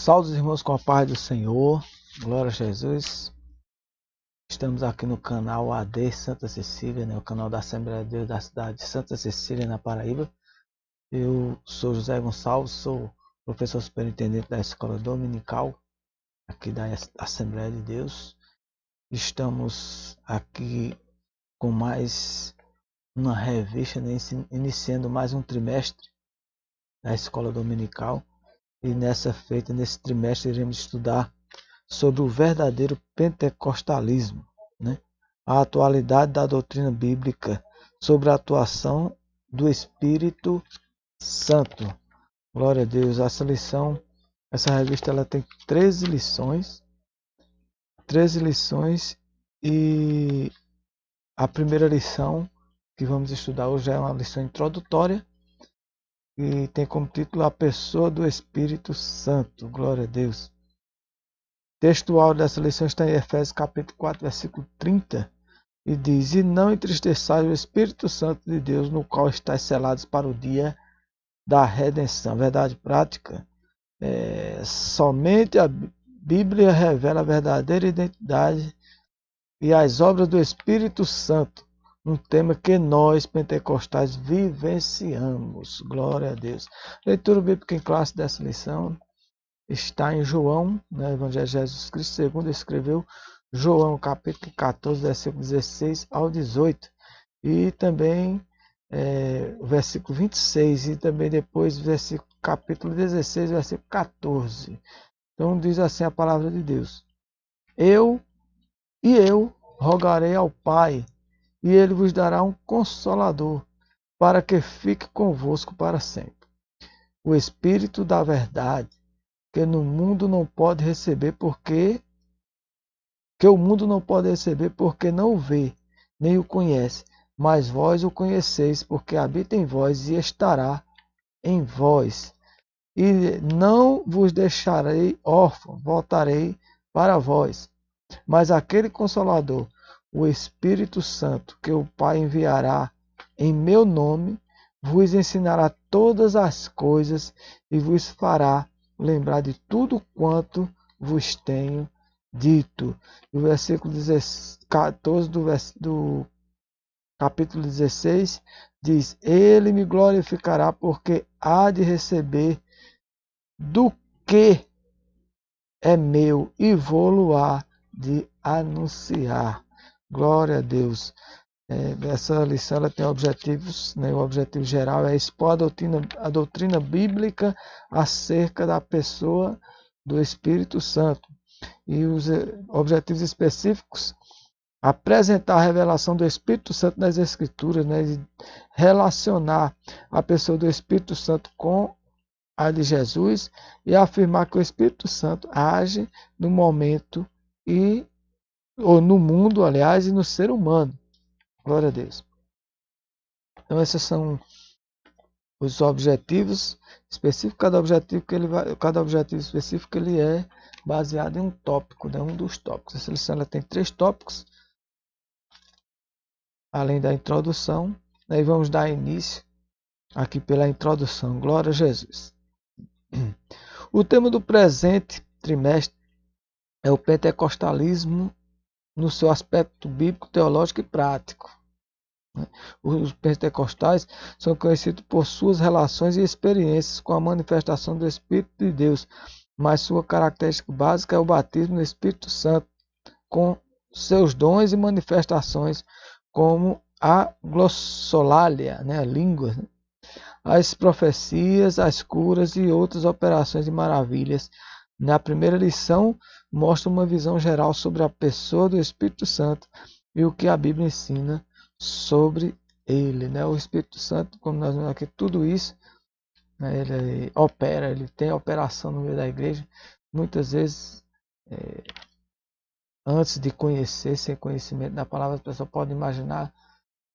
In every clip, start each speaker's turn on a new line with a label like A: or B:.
A: Salve os irmãos com a paz do Senhor, glória a Jesus. Estamos aqui no canal AD Santa Cecília, o canal da Assembleia de Deus da cidade de Santa Cecília, na Paraíba. Eu sou José Gonçalves, sou professor superintendente da Escola Dominical, aqui da Assembleia de Deus. Estamos aqui com mais uma revista, iniciando mais um trimestre da Escola Dominical. E nesse trimestre, iremos estudar sobre o verdadeiro pentecostalismo, a atualidade da doutrina bíblica sobre a atuação do Espírito Santo. Glória a Deus. Essa revista ela tem 13 lições. 13 lições e a primeira lição que vamos estudar hoje é uma lição introdutória e tem como título A Pessoa do Espírito Santo. Glória a Deus. O textual dessa lição está em Efésios capítulo 4, versículo 30, e diz: E não entristeçais o Espírito Santo de Deus, no qual estáis selados para o dia da redenção. Verdade prática. Somente a Bíblia revela a verdadeira identidade e as obras do Espírito Santo, um tema que nós, pentecostais, vivenciamos. Glória a Deus. Leitura bíblica em classe dessa lição está em João, Evangelho de Jesus Cristo, segundo escreveu João, capítulo 14, versículo 16 ao 18. E também o versículo 26, e também depois capítulo 16, versículo 14. Então diz assim a palavra de Deus: Eu rogarei ao Pai, e ele vos dará um Consolador, para que fique convosco para sempre. O Espírito da verdade, que no mundo não pode receber que o mundo não pode receber porque não o vê, nem o conhece, mas vós o conheceis, porque habita em vós e estará em vós. E não vos deixarei órfãos, voltarei para vós. Mas aquele Consolador, o Espírito Santo, que o Pai enviará em meu nome, vos ensinará todas as coisas e vos fará lembrar de tudo quanto vos tenho dito. O versículo 14 do capítulo 16 diz: Ele me glorificará, porque há de receber do que é meu e vou-lo-á de anunciar. Glória a Deus. Essa lição ela tem objetivos, o objetivo geral é expor a doutrina bíblica acerca da pessoa do Espírito Santo. E os objetivos específicos: apresentar a revelação do Espírito Santo nas Escrituras, e relacionar a pessoa do Espírito Santo com a de Jesus, e afirmar que o Espírito Santo age no momento ou no mundo, aliás, e no ser humano. Glória a Deus. Então esses são os objetivos específicos. Cada objetivo específico ele é baseado em um tópico, um dos tópicos. Essa lição ela tem 3 tópicos, além da introdução. Aí vamos dar início aqui pela introdução. Glória a Jesus. O tema do presente trimestre é o pentecostalismo no seu aspecto bíblico, teológico e prático. Os pentecostais são conhecidos por suas relações e experiências com a manifestação do Espírito de Deus, mas sua característica básica é o batismo no Espírito Santo, com seus dons e manifestações, como a glossolalia, a língua, as profecias, as curas e outras operações e maravilhas. Na primeira lição, mostra uma visão geral sobre a pessoa do Espírito Santo e o que a Bíblia ensina sobre ele. O Espírito Santo, como nós vemos aqui, tudo isso, ele opera, ele tem operação no meio da igreja. Muitas vezes, antes de conhecer, sem conhecimento da palavra, a pessoa pode imaginar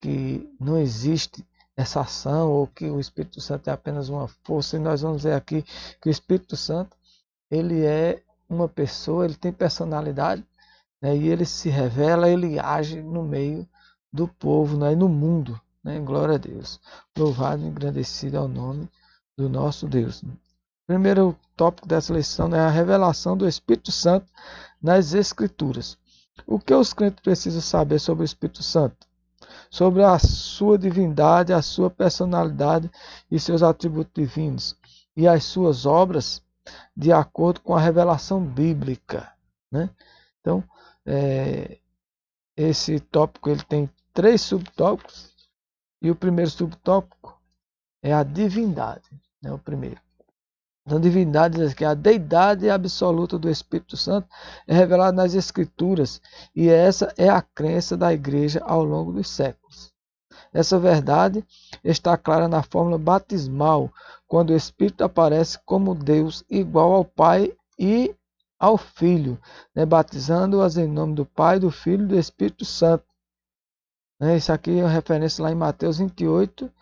A: que não existe essa ação, ou que o Espírito Santo é apenas uma força. E nós vamos ver aqui que o Espírito Santo ele é uma pessoa, ele tem personalidade, e ele se revela, ele age no meio do povo, e no mundo. Glória a Deus. Louvado e engrandecido é o nome do nosso Deus. primeiro tópico dessa lição é a revelação do Espírito Santo nas Escrituras. O que os crentes precisam saber sobre o Espírito Santo? Sobre a sua divindade, a sua personalidade e seus atributos divinos, e as suas obras de acordo com a revelação bíblica, né? Então, esse tópico ele tem 3 subtópicos, e o primeiro subtópico é a divindade, né? O primeiro. Então, divindade diz que a deidade absoluta do Espírito Santo é revelada nas Escrituras, e essa é a crença da Igreja ao longo dos séculos. Essa verdade está clara na fórmula batismal, quando o Espírito aparece como Deus igual ao Pai e ao Filho, né, batizando-as em nome do Pai, do Filho e do Espírito Santo. Isso aqui é uma referência lá em Mateus 28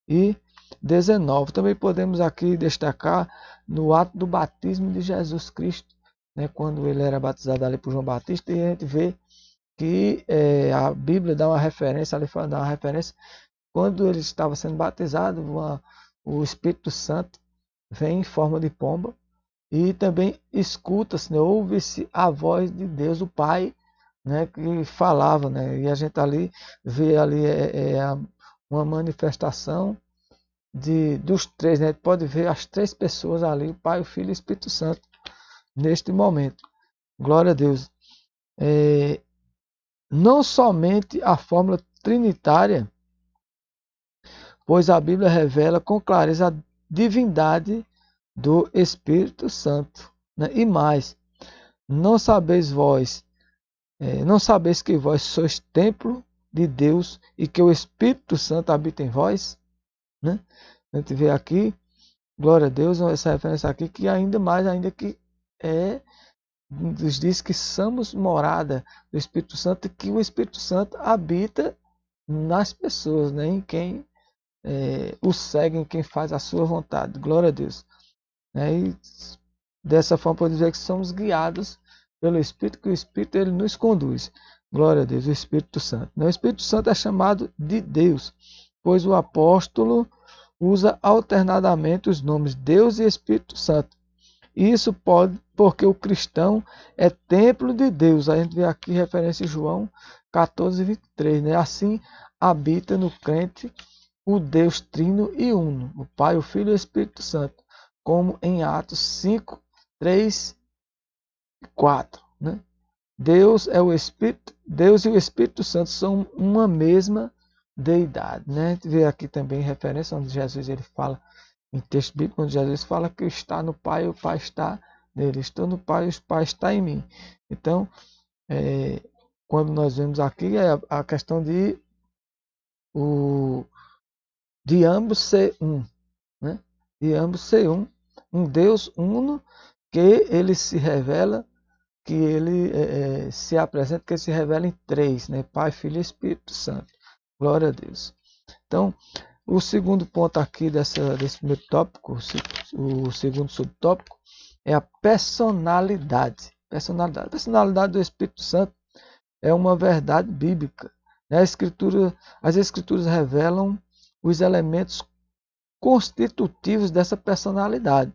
A: e 19. Também podemos aqui destacar no ato do batismo de Jesus Cristo, né, quando ele era batizado ali por João Batista, e a gente vê que a Bíblia dá uma referência, ali dá uma referência, quando ele estava sendo batizado, o Espírito Santo vem em forma de pomba, e também escuta-se, né, ouve-se a voz de Deus, o Pai, né, que falava, né, e a gente ali vê ali uma manifestação dos 3, né, a gente pode ver as 3 pessoas ali, o Pai, o Filho e o Espírito Santo, neste momento. Glória a Deus. Não somente a fórmula trinitária, pois a Bíblia revela com clareza a divindade do Espírito Santo, né? E mais, não sabeis que vós sois templo de Deus e que o Espírito Santo habita em vós, né? A gente vê aqui, glória a Deus, essa referência aqui, que ainda que nos diz que somos morada do Espírito Santo, e que o Espírito Santo habita nas pessoas, né? Em quem o segue, em quem faz a sua vontade. Glória a Deus. E dessa forma podemos dizer que somos guiados pelo Espírito, que o Espírito ele nos conduz. Glória a Deus, o Espírito Santo. O Espírito Santo é chamado de Deus, pois o apóstolo usa alternadamente os nomes Deus e Espírito Santo. Isso pode porque o cristão é templo de Deus. A gente vê aqui referência em João 14, 23. Né? Assim habita no crente o Deus trino e uno, o Pai, o Filho e o Espírito Santo, como em Atos 5, 3 e 4. Né? Deus é o Espírito, Deus e o Espírito Santo são uma mesma deidade. Né? A gente vê aqui também referência onde Jesus ele fala, em texto bíblico, quando Jesus fala que está no Pai, o Pai está nele. Estou no Pai, o Pai está em mim. Então, quando nós vemos aqui, é a questão de ambos ser um. Né? De ambos ser um Deus uno, que ele se revela, que ele se apresenta, que ele se revela em 3, né? Pai, Filho e Espírito Santo. Glória a Deus. Então, o segundo ponto aqui desse primeiro tópico, o segundo subtópico, é a personalidade. A personalidade do Espírito Santo é uma verdade bíblica. As Escrituras revelam os elementos constitutivos dessa personalidade.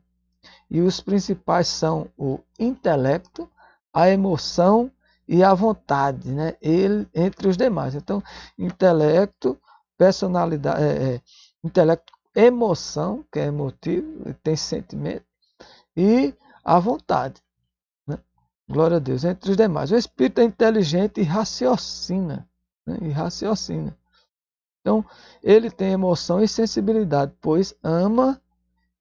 A: E os principais são o intelecto, a emoção e a vontade, né? Ele, entre os demais. Então, intelecto, personalidade, intelecto, emoção, que é emotivo, tem sentimento, e a vontade. Né? Glória a Deus, entre os demais. O espírito é inteligente e raciocina. Né? Então, ele tem emoção e sensibilidade, pois ama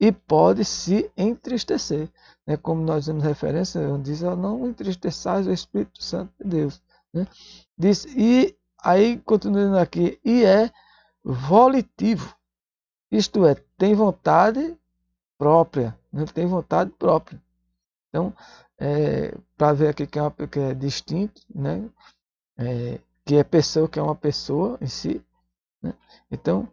A: e pode se entristecer. Né? Como nós vemos referência, onde diz, não entristeçais o Espírito Santo de Deus. Né? Diz, e aí, continuando aqui, e é volitivo. Isto é, tem vontade própria. Né? Tem vontade própria. Então, para ver aqui que é distinto, né? Que é pessoa, que é uma pessoa em si. Né? Então,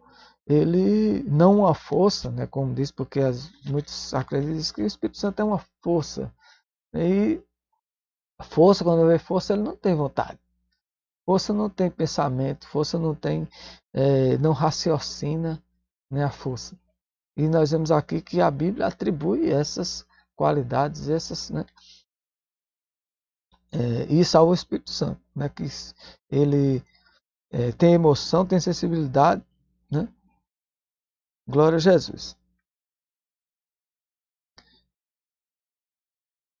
A: ele não uma força, né, como diz, porque muitos acreditam que o Espírito Santo é uma força. E a força, quando vê força, ele não tem vontade. Força não tem pensamento, força não tem, não raciocina, né, a força. E nós vemos aqui que a Bíblia atribui essas qualidades, né, isso ao Espírito Santo, né, que ele tem emoção, tem sensibilidade, né? Glória a Jesus.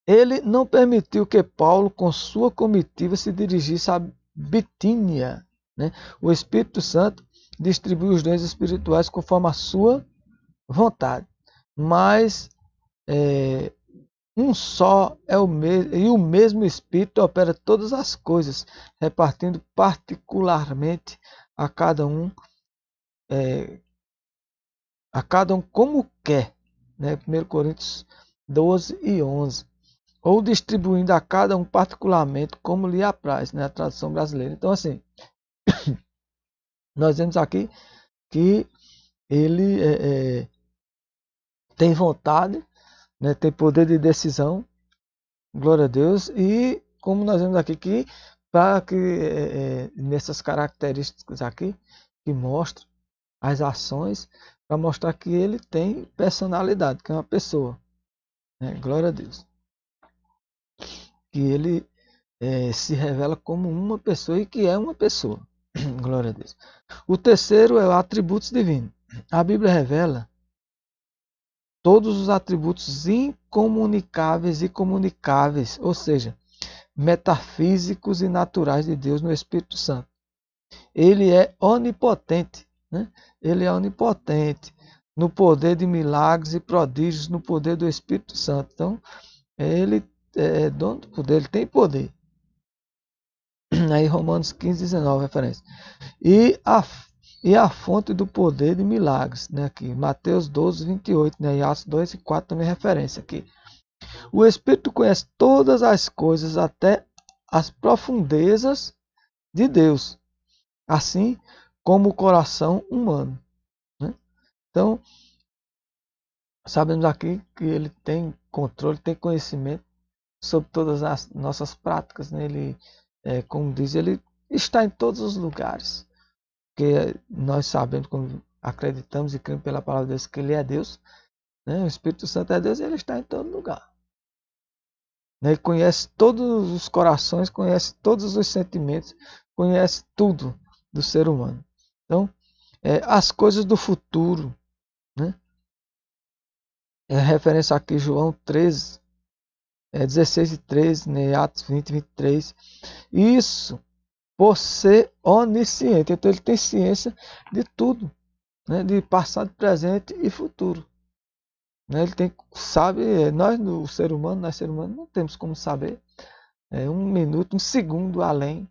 A: Ele não permitiu que Paulo, com sua comitiva, se dirigisse a Bitínia, né? O Espírito Santo distribui os dons espirituais conforme a sua vontade, mas um só é o mesmo, e o mesmo Espírito opera todas as coisas, repartindo particularmente a cada um como quer, né? 1 Coríntios 12 e 11. Ou distribuindo a cada um particularmente como lhe apraz, né? A tradução brasileira. Então, assim, nós vemos aqui que ele tem vontade, né? Tem poder de decisão, glória a Deus, e como nós vemos aqui que para que nessas características aqui que mostram as ações, para mostrar que ele tem personalidade, que é uma pessoa, né? Glória a Deus, que ele se revela como uma pessoa e que é uma pessoa. Glória a Deus. O terceiro é o atributos divinos. A Bíblia revela todos os atributos incomunicáveis e comunicáveis, ou seja, metafísicos e naturais de Deus no Espírito Santo. Ele é onipotente, né? Ele é onipotente no poder de milagres e prodígios, no poder do Espírito Santo. Então, ele é dono do poder, ele tem poder. Aí Romanos 15, 19, referência. E a fonte do poder de milagres, né, aqui, Mateus 12, 28, né, e Atos 2 e 4 também referência aqui. O Espírito conhece todas as coisas, até as profundezas de Deus, assim como o coração humano, né? Então, sabemos aqui que ele tem controle, tem conhecimento sobre todas as nossas práticas, né? Ele, como diz, ele está em todos os lugares. Porque nós sabemos, quando acreditamos e cremos pela palavra de Deus, que ele é Deus, né? O Espírito Santo é Deus e ele está em todo lugar. Ele conhece todos os corações, conhece todos os sentimentos, conhece tudo do ser humano. Então, as coisas do futuro, né? É referência aqui João 13, 16 e 13, né? Atos 20 e 23. Isso por ser onisciente. Então ele tem ciência de tudo, né? De passado, presente e futuro. Né? Ele sabe, nós, o ser humano, não temos como saber um minuto, um segundo além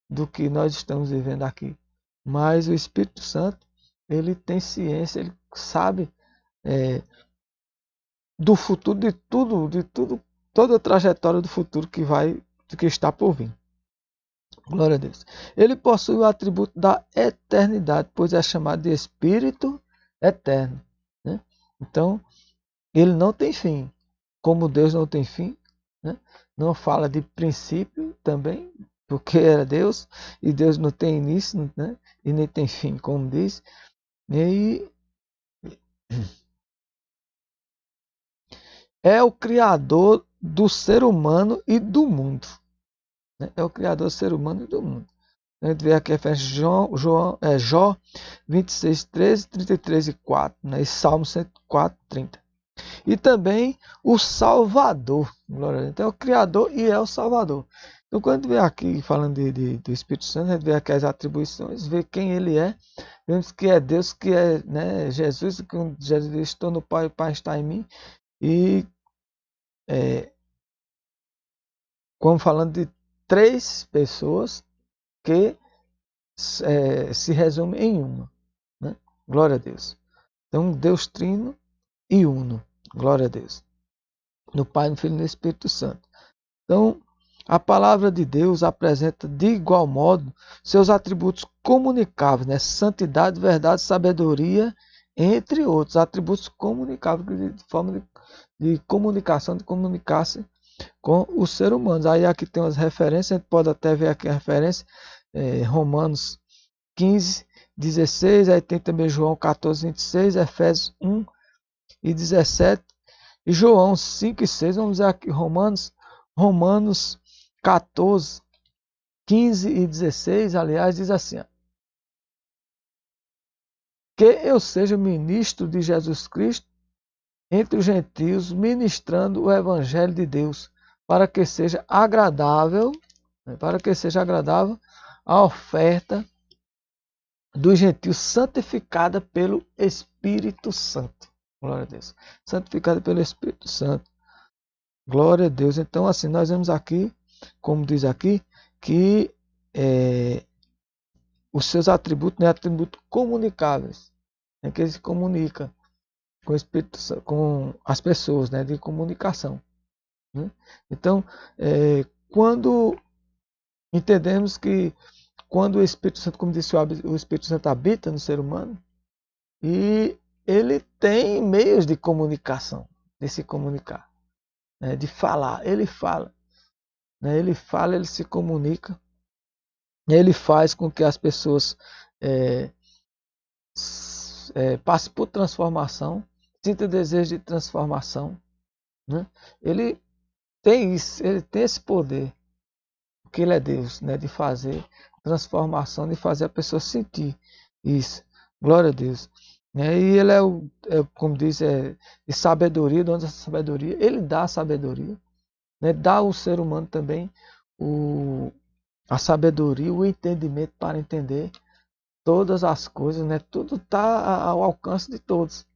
A: do que nós estamos vivendo aqui. Mas o Espírito Santo, ele tem ciência, ele sabe do futuro, de tudo, toda a trajetória do futuro que está por vir. Glória a Deus. Ele possui o atributo da eternidade, pois é chamado de Espírito eterno, né? Então, ele não tem fim. Como Deus não tem fim, né? Não fala de princípio também, porque era Deus, e Deus não tem início, né? E nem tem fim, como diz. E é o Criador do ser humano e do mundo. Né? É o Criador do ser humano e do mundo. A gente vê aqui a Jó 26, 13, 33 e 4, né? E Salmo 104, 30. E também o Salvador. Glória a Deus. Então é o Criador e é o Salvador. Então quando a gente vê aqui falando do Espírito Santo, a gente vê aqui as atribuições, vê quem ele é. Vemos que é Deus, que é, né, Jesus, que Jesus diz, estou no Pai, o Pai está em mim. E como falando de três pessoas que se resume em uma, né? Glória a Deus. Então, Deus Trino e Uno. Glória a Deus. No Pai, no Filho e no Espírito Santo. Então, a palavra de Deus apresenta de igual modo seus atributos comunicáveis, né? Santidade, verdade, sabedoria, entre outros atributos comunicáveis, de forma de comunicação, de comunicar-se com os seres humanos. Aí aqui tem umas referências, a gente pode até ver aqui a referência, Romanos 15, 16, aí tem também João 14, 26, Efésios 1, e 17. E João 5 e 6. Vamos ver aqui Romanos 14, 15 e 16. Aliás, diz assim: ó, que eu seja ministro de Jesus Cristo entre os gentios, ministrando o evangelho de Deus, para que seja agradável, a oferta dos gentios santificada pelo Espírito Santo. Glória a Deus. Santificada pelo Espírito Santo. Glória a Deus. Então, assim, nós vemos aqui, como diz aqui, que os seus atributos, né, atributos comunicáveis, né, que ele se comunica com o Espírito Santo, com as pessoas, né, de comunicação. Né? Então, quando entendemos que quando o Espírito Santo, como disse o Espírito Santo habita no ser humano, e ele tem meios de comunicação, de se comunicar, né, de falar, ele fala, né, ele se comunica, ele faz com que as pessoas passem por transformação, sintam desejo de transformação, né? Ele tem isso, ele tem esse poder, porque ele é Deus, né, de fazer transformação, de fazer a pessoa sentir isso. Glória a Deus. E ele como diz, de sabedoria, dono da sabedoria. Ele dá a sabedoria, né, dá ao ser humano também a sabedoria, o entendimento para entender todas as coisas, né? Tudo está ao alcance de todos.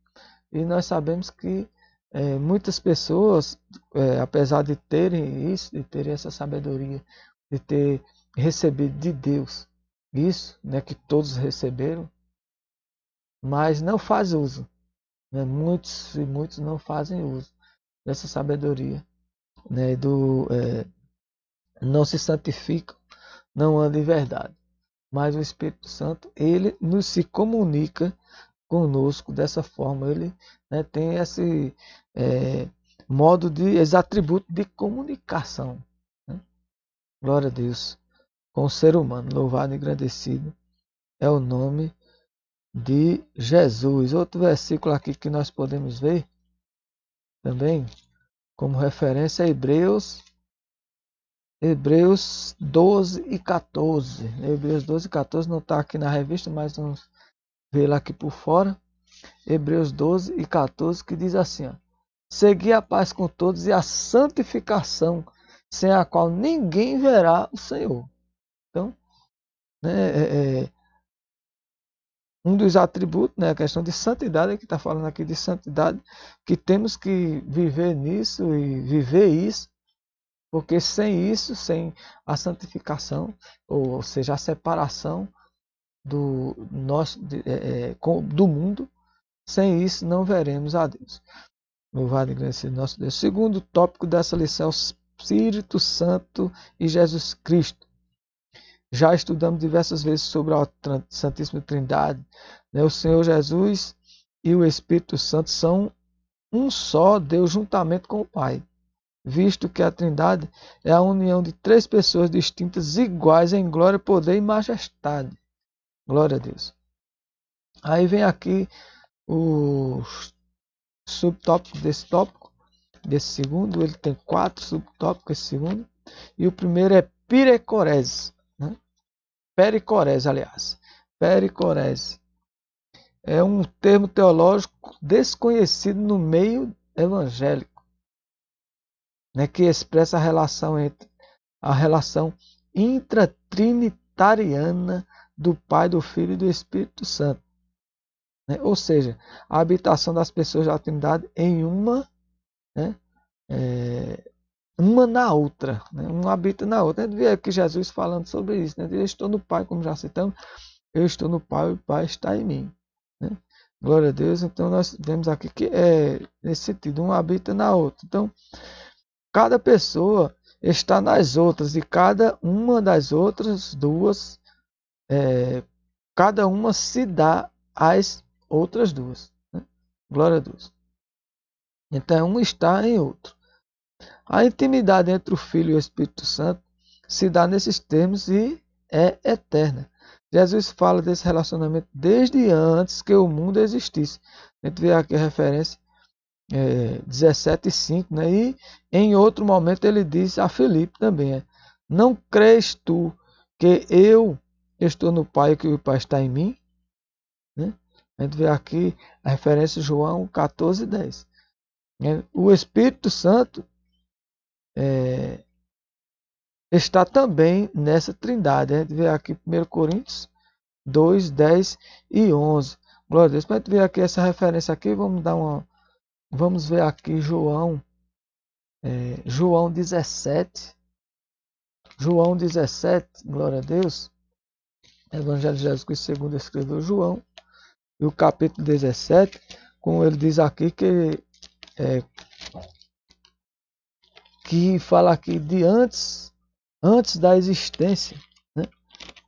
A: E nós sabemos que muitas pessoas, apesar de terem isso, de terem essa sabedoria, de ter recebido de Deus isso, né, que todos receberam, mas não faz uso, né? Muitos não fazem uso dessa sabedoria, né? Não se santificam, não andam em verdade. Mas o Espírito Santo, ele nos se comunica conosco dessa forma. Ele, né, tem esse esse atributo de comunicação, né? Glória a Deus. Com o ser humano, louvado e engrandecido é o nome de Jesus. Outro versículo aqui que nós podemos ver também como referência é Hebreus 12 e 14. Hebreus 12 e 14 não está aqui na revista, mas vamos ver lá aqui por fora. Hebreus 12 e 14, que diz assim: ó, segui a paz com todos e a santificação, sem a qual ninguém verá o Senhor. Então, né, um dos atributos, né, a questão de santidade, que está falando aqui de santidade, que temos que viver nisso e viver isso, porque sem isso, sem a santificação, ou seja, a separação do mundo, sem isso não veremos a Deus. Louvado e agradecido nosso Deus. Segundo tópico dessa lição é o Espírito Santo e Jesus Cristo. Já estudamos diversas vezes sobre a Santíssima Trindade. O Senhor Jesus e o Espírito Santo são um só Deus juntamente com o Pai, visto que a Trindade é a união de três pessoas distintas, iguais em glória, poder e majestade. Glória a Deus. Aí vem aqui o subtópico desse segundo. Ele tem 4 subtópicos, esse segundo. E o primeiro é pericorese, né? Pericorese, aliás. Pericorese é um termo teológico desconhecido no meio evangélico, né, que expressa a relação intratrinitariana do Pai, do Filho e do Espírito Santo. Né? Ou seja, a habitação das pessoas da Trindade em uma, né, uma na outra. Né? Um habita na outra. A gente vê aqui Jesus falando sobre isso. Né? Eu estou no Pai, como já citamos, eu estou no Pai e o Pai está em mim. Né? Glória a Deus. Então nós vemos aqui que é nesse sentido, um habita na outra. Então, cada pessoa está nas outras, e cada uma das outras duas, cada uma se dá às outras duas. Né? Glória a Deus. Então, um está em outro. A intimidade entre o Filho e o Espírito Santo se dá nesses termos e é eterna. Jesus fala desse relacionamento desde antes que o mundo existisse. A gente vê aqui a referência 17:5, né? E em outro momento ele diz a Filipe também, não crês tu que eu estou no Pai e que o Pai está em mim? Né? A gente vê aqui a referência João 14:10. O Espírito Santo está também nessa trindade. A gente vê aqui 1 Coríntios 2, 10 e 11. Glória a Deus. Para a gente ver aqui essa referência aqui, vamos ver aqui João 17. João 17, glória a Deus. Evangelho de Jesus Cristo segundo escreveu João. E o capítulo 17, como ele diz aqui, que fala aqui de antes da existência, né?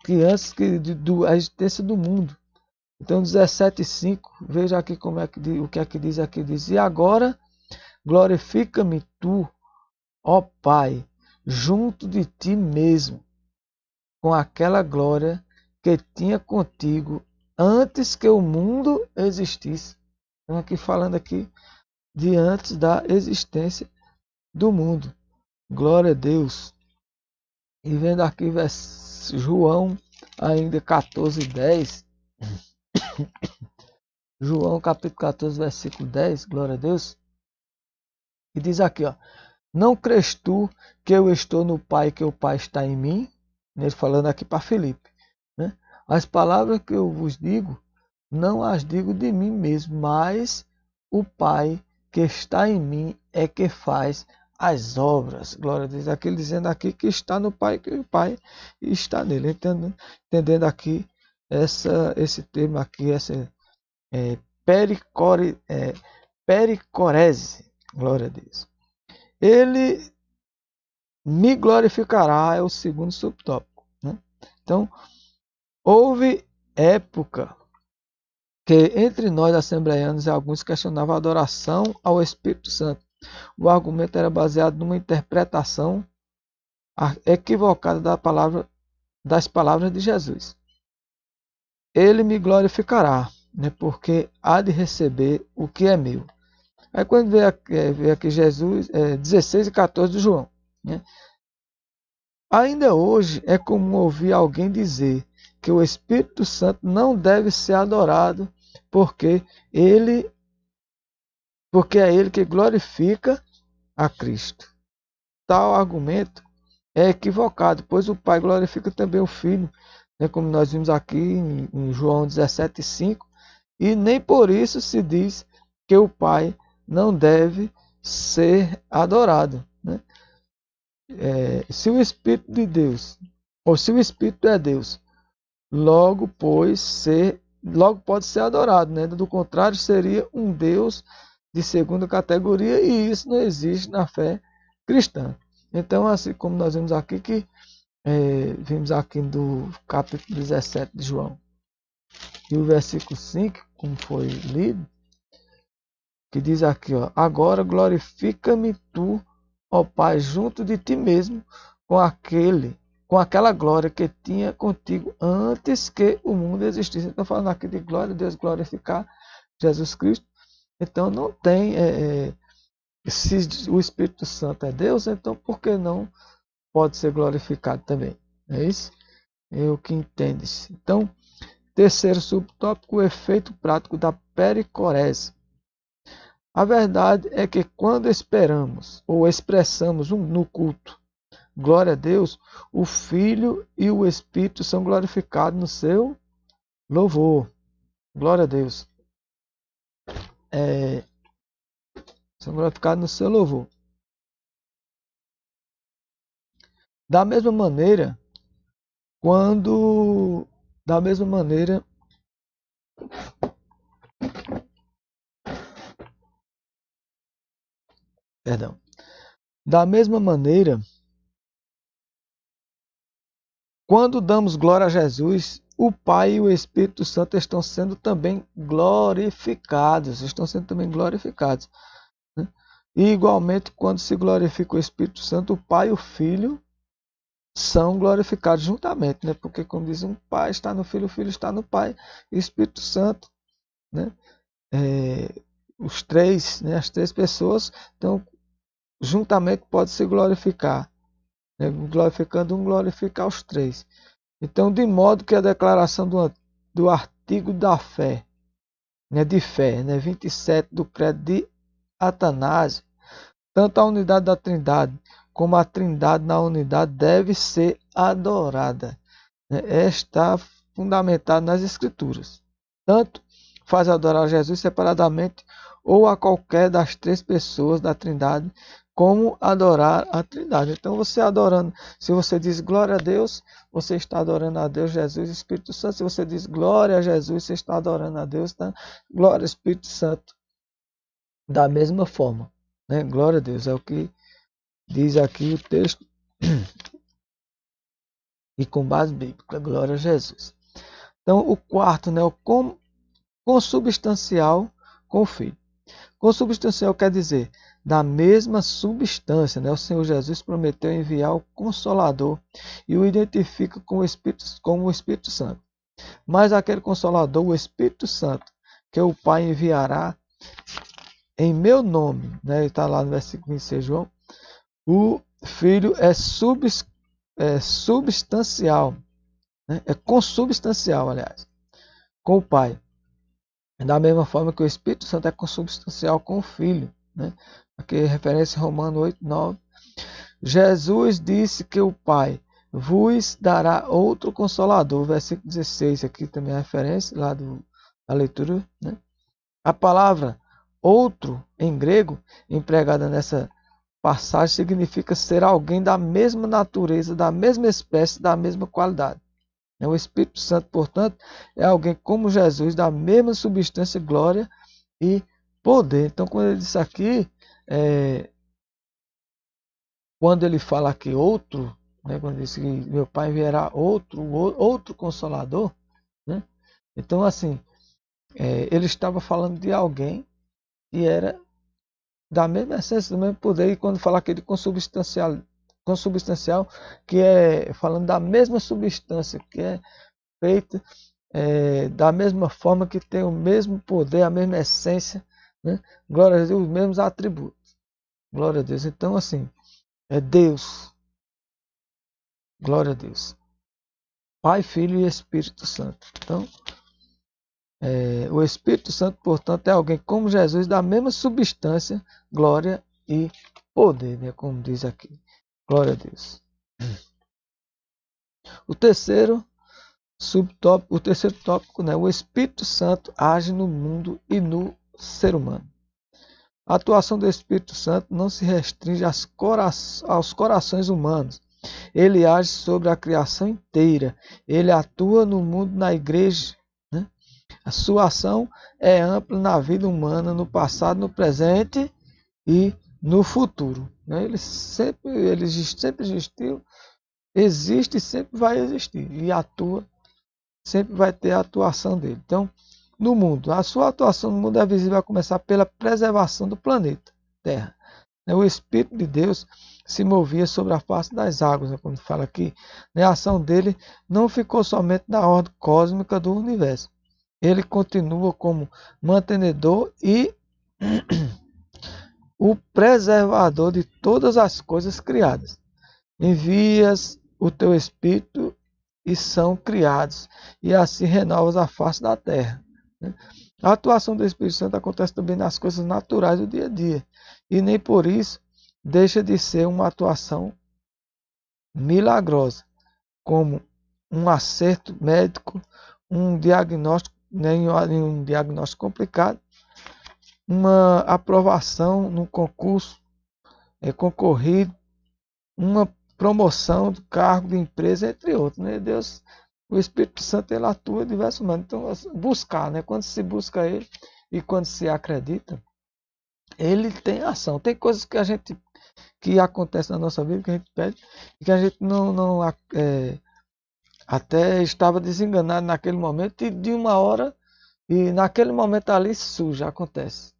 A: Que antes da existência do mundo. Então 17:5, veja aqui o que é que diz aqui, diz: e agora glorifica-me tu, ó Pai, junto de ti mesmo, com aquela glória que tinha contigo antes que o mundo existisse. Então aqui falando aqui de antes da existência do mundo. Glória a Deus. E vendo aqui João ainda 14:10. João capítulo 14, versículo 10, glória a Deus. E diz aqui, não crês tu que eu estou no Pai e que o Pai está em mim? Ele falando aqui para Filipe, né? As palavras que eu vos digo, não as digo de mim mesmo, mas o Pai que está em mim é que faz as obras. Glória a Deus. Aqui ele dizendo aqui que está no Pai, que o Pai está nele. Entendendo aqui esse termo aqui, essa pericorese. Glória a Deus. Ele me glorificará, é o segundo subtópico, né? Então, houve época que entre nós assembleianos alguns questionavam a adoração ao Espírito Santo. O argumento era baseado numa interpretação equivocada das palavras de Jesus. Ele me glorificará, né, porque há de receber o que é meu. Aí quando vê aqui Jesus, 16 e 14 de João, né? Ainda hoje é comum ouvir alguém dizer que o Espírito Santo não deve ser adorado porque é ele que glorifica a Cristo. Tal argumento é equivocado, pois o Pai glorifica também o Filho, né, como nós vimos aqui em João 17:5, e nem por isso se diz que o Pai não deve ser adorado, né? Se o Espírito de Deus, ou se o Espírito é Deus, logo pode ser adorado, né? Do contrário, seria um Deus de segunda categoria, e isso não existe na fé cristã. Então, assim como nós vimos aqui vimos aqui do capítulo 17 de João, e o versículo 5, como foi lido, que diz aqui, agora glorifica-me tu, ó Pai, junto de ti mesmo, com aquela glória que tinha contigo antes que o mundo existisse. Então, falando aqui de glória, Deus glorificar Jesus Cristo. Então, não tem, se o Espírito Santo é Deus, então por que não pode ser glorificado também? É isso? É o que entende-se. Então, terceiro subtópico, o efeito prático da pericorese. A verdade é que quando esperamos ou expressamos no culto glória a Deus, o Filho e o Espírito são glorificados no seu louvor. Glória a Deus. São glorificados no seu louvor. Da mesma maneira, quando damos glória a Jesus, o Pai e o Espírito Santo estão sendo também glorificados. Né? E igualmente, quando se glorifica o Espírito Santo, o Pai e o Filho são glorificados juntamente, né? Porque, como diz, um Pai está no Filho, o Filho está no Pai, e o Espírito Santo, né? os três, né, as três pessoas, então juntamente pode se glorificar, né, glorificando um, glorificar os três. Então, de modo que a declaração do artigo da fé, né, de fé, né, 27 do credo de Atanásio, tanto a unidade da Trindade como a Trindade na unidade deve ser adorada, né, está fundamentado nas Escrituras. Tanto faz adorar Jesus separadamente ou a qualquer das três pessoas da Trindade, como adorar a Trindade. Então, você adorando, se você diz glória a Deus, você está adorando a Deus, Jesus e Espírito Santo. Se você diz glória a Jesus, você está adorando a Deus, tá? Glória ao Espírito Santo. Da mesma forma, né? Glória a Deus, é o que diz aqui o texto. E com base bíblica, glória a Jesus. Então, o quarto, né? O consubstancial com o Filho. Consubstancial quer dizer da mesma substância, né? O Senhor Jesus prometeu enviar o Consolador e o identifica com como o Espírito Santo. Mas aquele Consolador, o Espírito Santo, que o Pai enviará em meu nome, né? Está lá no versículo 26, João. O Filho é substancial, né? É consubstancial, aliás, com o Pai. Da mesma forma que o Espírito Santo é consubstancial com o Filho, né? Aqui referência a Romanos 8, 9. Jesus disse que o Pai vos dará outro Consolador, versículo 16, aqui também é a referência lá da leitura, né? A palavra outro, em grego, empregada nessa passagem, significa ser alguém da mesma natureza, da mesma espécie, da mesma qualidade. O Espírito Santo, portanto, é alguém como Jesus, da mesma substância, glória e poder. Então, quando ele diz aqui, quando ele fala aqui outro, né, quando ele diz que meu Pai enviará outro Consolador, né, então, assim, ele estava falando de alguém que era da mesma essência, do mesmo poder, e quando fala aqui de consubstancial, que é falando da mesma substância, que é feita da mesma forma, que tem o mesmo poder, a mesma essência, né? Glória a Deus, os mesmos atributos. Glória a Deus. Então, assim, é Deus. Glória a Deus. Pai, Filho e Espírito Santo. Então, o Espírito Santo, portanto, é alguém como Jesus, da mesma substância, glória e poder, né? Como diz aqui. Glória a Deus. O terceiro tópico, né? O Espírito Santo age no mundo e no ser humano. A atuação do Espírito Santo não se restringe aos corações humanos. Ele age sobre a criação inteira. Ele atua no mundo, na igreja, né? A sua ação é ampla na vida humana, no passado, no presente e no futuro, né? Ele sempre existiu, existe e sempre vai existir. E atua, sempre vai ter a atuação dele. Então, no mundo, a sua atuação no mundo é visível a começar pela preservação do planeta Terra. O Espírito de Deus se movia sobre a face das águas, quando fala aqui. A ação dele não ficou somente na ordem cósmica do universo. Ele continua como mantenedor e o preservador de todas as coisas criadas. Envias o teu Espírito e são criados, e assim renovas a face da terra. A atuação do Espírito Santo acontece também nas coisas naturais do dia a dia, e nem por isso deixa de ser uma atuação milagrosa, como um acerto médico, um diagnóstico, um diagnóstico complicado, uma aprovação num concurso concorrido, uma promoção do cargo de empresa, entre outros. Né? Deus, o Espírito Santo, ele atua de diversas maneiras. Então, buscar, né? Quando se busca ele e quando se acredita, ele tem ação. Tem coisas que acontecem na nossa vida, que a gente pede, e que a gente não até estava desenganado naquele momento, e de uma hora, e naquele momento ali surge, acontece.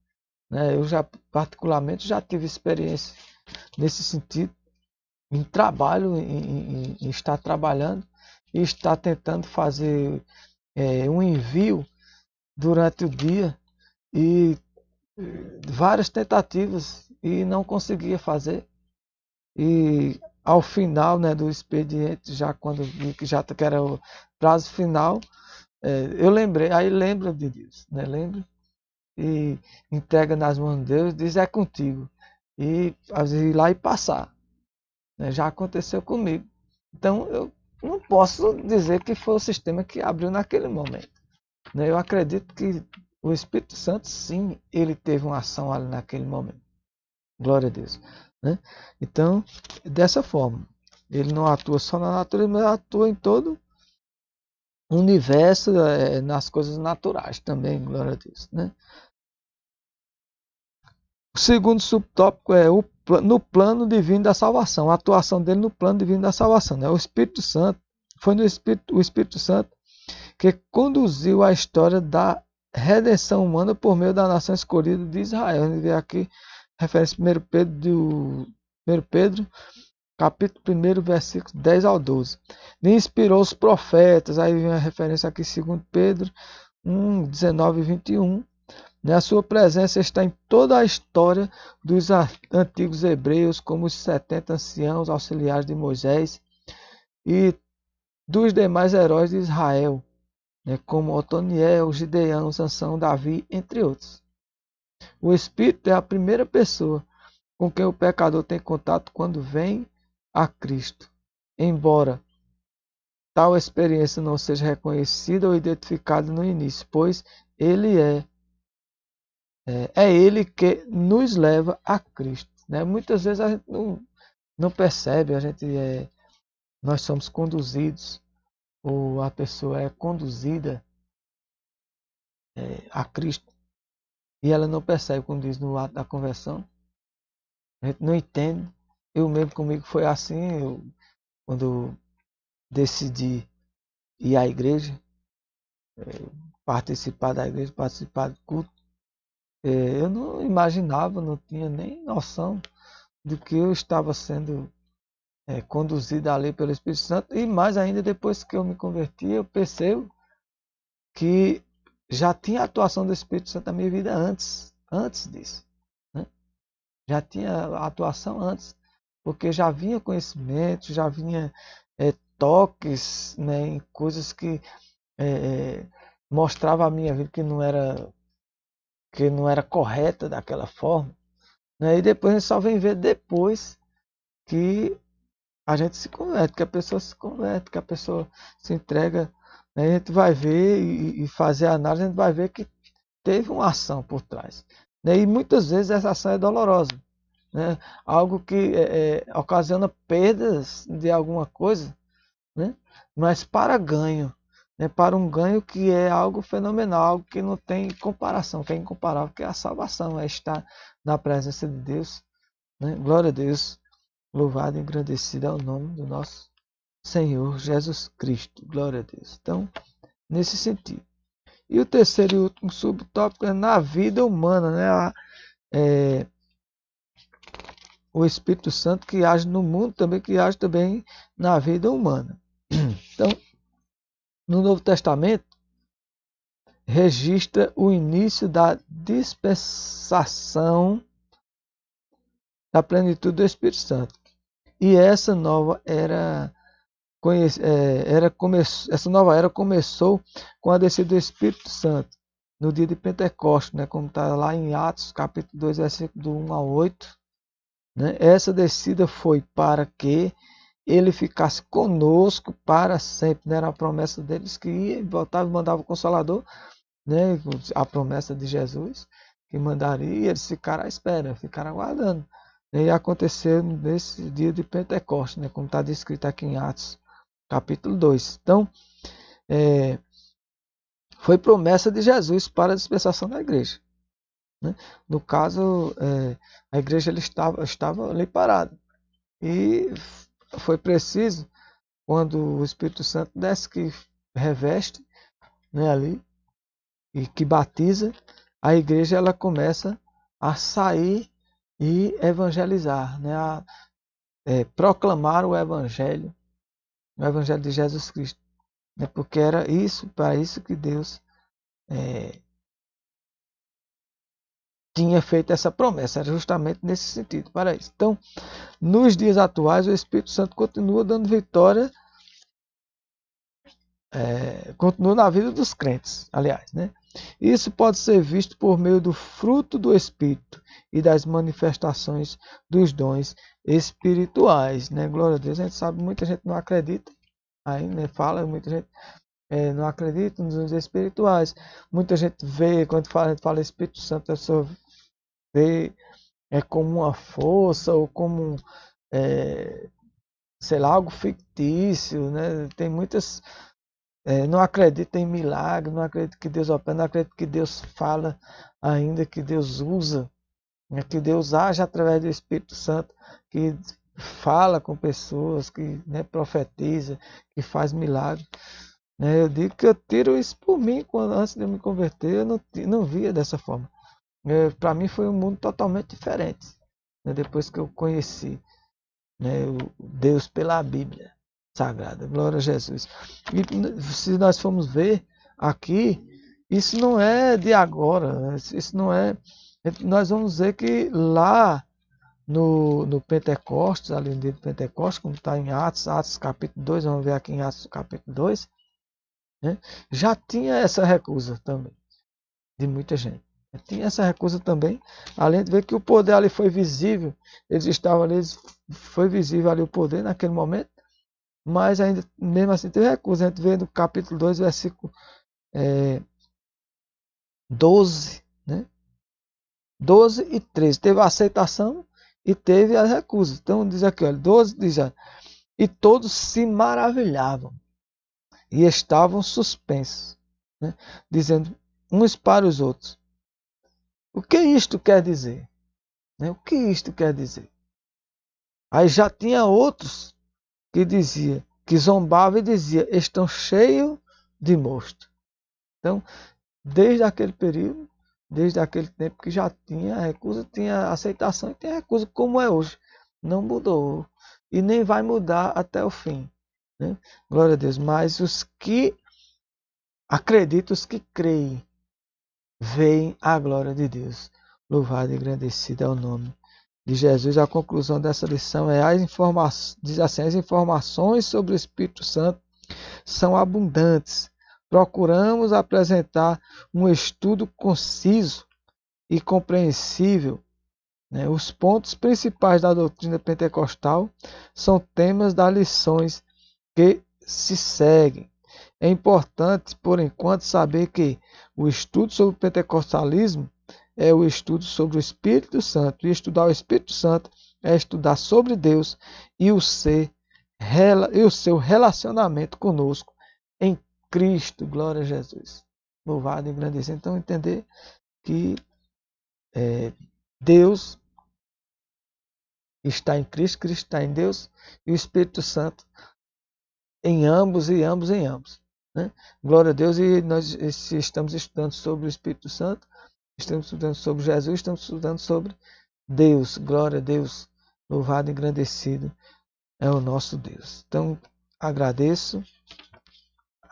A: Né? Eu já, particularmente, já tive experiência nesse sentido, em trabalho, em estar trabalhando e estar tentando fazer um envio durante o dia, e várias tentativas e não conseguia fazer. E ao final, né, do expediente, já quando vi que já que era o prazo final, eu lembrei, aí lembra de Deus, né? Lembra e entrega nas mãos de Deus, diz é contigo. E ir lá e passar. Né? Já aconteceu comigo. Então eu não posso dizer que foi o sistema que abriu naquele momento. Né? Eu acredito que o Espírito Santo, sim, ele teve uma ação ali naquele momento. Glória a Deus. Né? Então, dessa forma, ele não atua só na natureza, mas atua em todo o universo, nas coisas naturais também, glória a Deus. Né? O segundo subtópico é no plano divino da salvação, a atuação dele no plano divino da salvação. Né? O Espírito Santo, foi o Espírito Santo que conduziu a história da redenção humana por meio da nação escolhida de Israel. A gente vê aqui referência a 1 Pedro, capítulo 1, versículos 10 ao 12. E inspirou os profetas, aí vem a referência aqui 2 Pedro 1, 19 e 21. A sua presença está em toda a história dos antigos hebreus, como os 70 anciãos auxiliares de Moisés e dos demais heróis de Israel, como Otoniel, Gideão, Sansão, Davi, entre outros. O Espírito é a primeira pessoa com quem o pecador tem contato quando vem a Cristo. Embora tal experiência não seja reconhecida ou identificada no início, pois ele é ele que nos leva a Cristo. Né? Muitas vezes a gente não percebe, nós somos conduzidos, ou a pessoa é conduzida a Cristo, e ela não percebe, como diz no ato da conversão, a gente não entende. Eu mesmo comigo foi assim, quando decidi ir à igreja, participar da igreja, participar do culto, eu não imaginava, não tinha nem noção de que eu estava sendo conduzido ali pelo Espírito Santo, e mais ainda depois que eu me converti, eu percebo que já tinha a atuação do Espírito Santo na minha vida antes disso. Né? Já tinha a atuação antes, porque já vinha conhecimento, já vinha toques, né, em coisas que mostrava a minha vida que não era correta daquela forma. Né? E depois a gente só vem ver depois que a gente se converte, que a pessoa se converte, que a pessoa se entrega. Né? A gente vai ver e fazer a análise, a gente vai ver que teve uma ação por trás. Né? E muitas vezes essa ação é dolorosa. Né? Algo que ocasiona perdas de alguma coisa, né? Mas para ganho. Né? Para um ganho que é algo fenomenal, algo que não tem comparação, que é incomparável, que é a salvação, é estar na presença de Deus. Né? Glória a Deus. Louvado e engrandecido é o nome do nosso Senhor Jesus Cristo. Glória a Deus. Então, nesse sentido. E o terceiro e último subtópico é na vida humana, né? O Espírito Santo que age no mundo também, que age também na vida humana. Então, no Novo Testamento, registra o início da dispensação da plenitude do Espírito Santo. E essa nova era essa nova era começou com a descida do Espírito Santo no dia de Pentecostes, né, como está lá em Atos, capítulo 2, versículo do 1 ao 8. Né? Essa descida foi para que ele ficasse conosco para sempre. Né? Era a promessa deles que ia, voltava e mandava o Consolador, né? A promessa de Jesus que mandaria, e eles ficaram à espera, ficaram aguardando. E aconteceu nesse dia de Pentecostes, né? Como está descrito aqui em Atos capítulo 2. Então, foi promessa de Jesus para a dispensação da igreja. Né? No caso, a igreja ele estava ali parada. E foi preciso, quando o Espírito Santo desce, que reveste, né, ali, e que batiza, a igreja ela começa a sair e evangelizar, né, a proclamar o evangelho de Jesus Cristo. Né, porque era isso, para isso que Deus tinha feito essa promessa, era justamente nesse sentido, para isso. Então, nos dias atuais, o Espírito Santo continua dando vitória, continua na vida dos crentes, aliás, né? Isso pode ser visto por meio do fruto do Espírito e das manifestações dos dons espirituais, né? Glória a Deus, a gente sabe, muita gente não acredita, ainda né? Fala, muita gente não acredita nos dons espirituais, muita gente vê, quando a gente fala Espírito Santo, a pessoa vê como uma força ou como, sei lá, algo fictício, né? Tem muitas, não acredita em milagre, não acredita que Deus opera, não acredita que Deus fala ainda, que Deus usa, né? Que Deus age através do Espírito Santo, que fala com pessoas, que né, profetiza, que faz milagre. Né? Eu digo que eu tiro isso por mim, antes de eu me converter, eu não via dessa forma. Para mim foi um mundo totalmente diferente, né? Depois que eu conheci, né, o Deus pela Bíblia Sagrada, glória a Jesus. E se nós formos ver aqui, isso não é de agora, né? Isso não é. Nós vamos ver que lá no Pentecostes, ali no dia do Pentecostes, como está em Atos capítulo 2, vamos ver aqui em Atos capítulo 2, né, já tinha essa recusa também de muita gente. Tinha essa recusa também, além de ver que o poder ali foi visível, eles estavam ali, foi visível ali o poder naquele momento, mas ainda, mesmo assim, teve recusa. A gente vê no capítulo 2, versículo 12, né? 12 e 13. Teve a aceitação e teve a recusa. Então diz aqui, olha, 12 diz, e todos se maravilhavam e estavam suspensos, né? Dizendo uns para os outros: o que isto quer dizer? Né? O que isto quer dizer? Aí já tinha outros que dizia, que zombava e dizia: estão cheios de mosto. Então, desde aquele período, desde aquele tempo que já tinha a recusa, tinha a aceitação e tem a recusa, como é hoje. Não mudou e nem vai mudar até o fim, né? Glória a Deus. Mas os que acreditam, os que creem, veem a glória de Deus. Louvado e engrandecido é o nome de Jesus. A conclusão dessa lição é diz assim: as informações sobre o Espírito Santo são abundantes. Procuramos apresentar um estudo conciso e compreensível, né? Os pontos principais da doutrina pentecostal são temas das lições que se seguem. É importante, por enquanto, saber que o estudo sobre o pentecostalismo é o estudo sobre o Espírito Santo. E estudar o Espírito Santo é estudar sobre Deus e o seu relacionamento conosco em Cristo. Glória a Jesus. Louvado e engrandecido. Então, entender que Deus está em Cristo, Cristo está em Deus e o Espírito Santo em ambos e ambos em ambos. Né? Glória a Deus. E nós estamos estudando sobre o Espírito Santo, estamos estudando sobre Jesus, estamos estudando sobre Deus. Glória a Deus. Louvado e engrandecido é o nosso Deus. Então, agradeço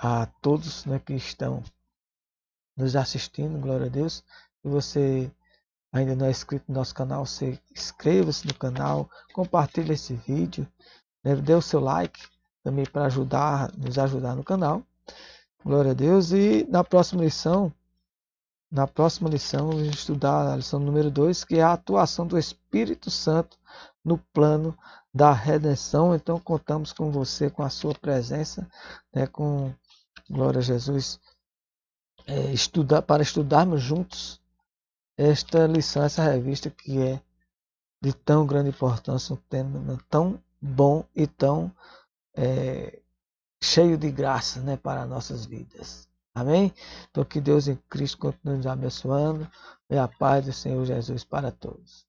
A: a todos, né, que estão nos assistindo. Glória a Deus. Se você ainda não é inscrito no nosso canal, você inscreva-se no canal, compartilhe esse vídeo, né, dê o seu like também para nos ajudar no canal. Glória a Deus. E na próxima lição, vamos estudar a lição número 2, que é a atuação do Espírito Santo no plano da redenção. Então contamos com você, com a sua presença, né, com glória a Jesus, para estudarmos juntos esta lição, essa revista que é de tão grande importância, um tema tão bom e tão cheio de graça, né, para nossas vidas. Amém? Então que Deus em Cristo continue nos abençoando. E a paz do Senhor Jesus para todos.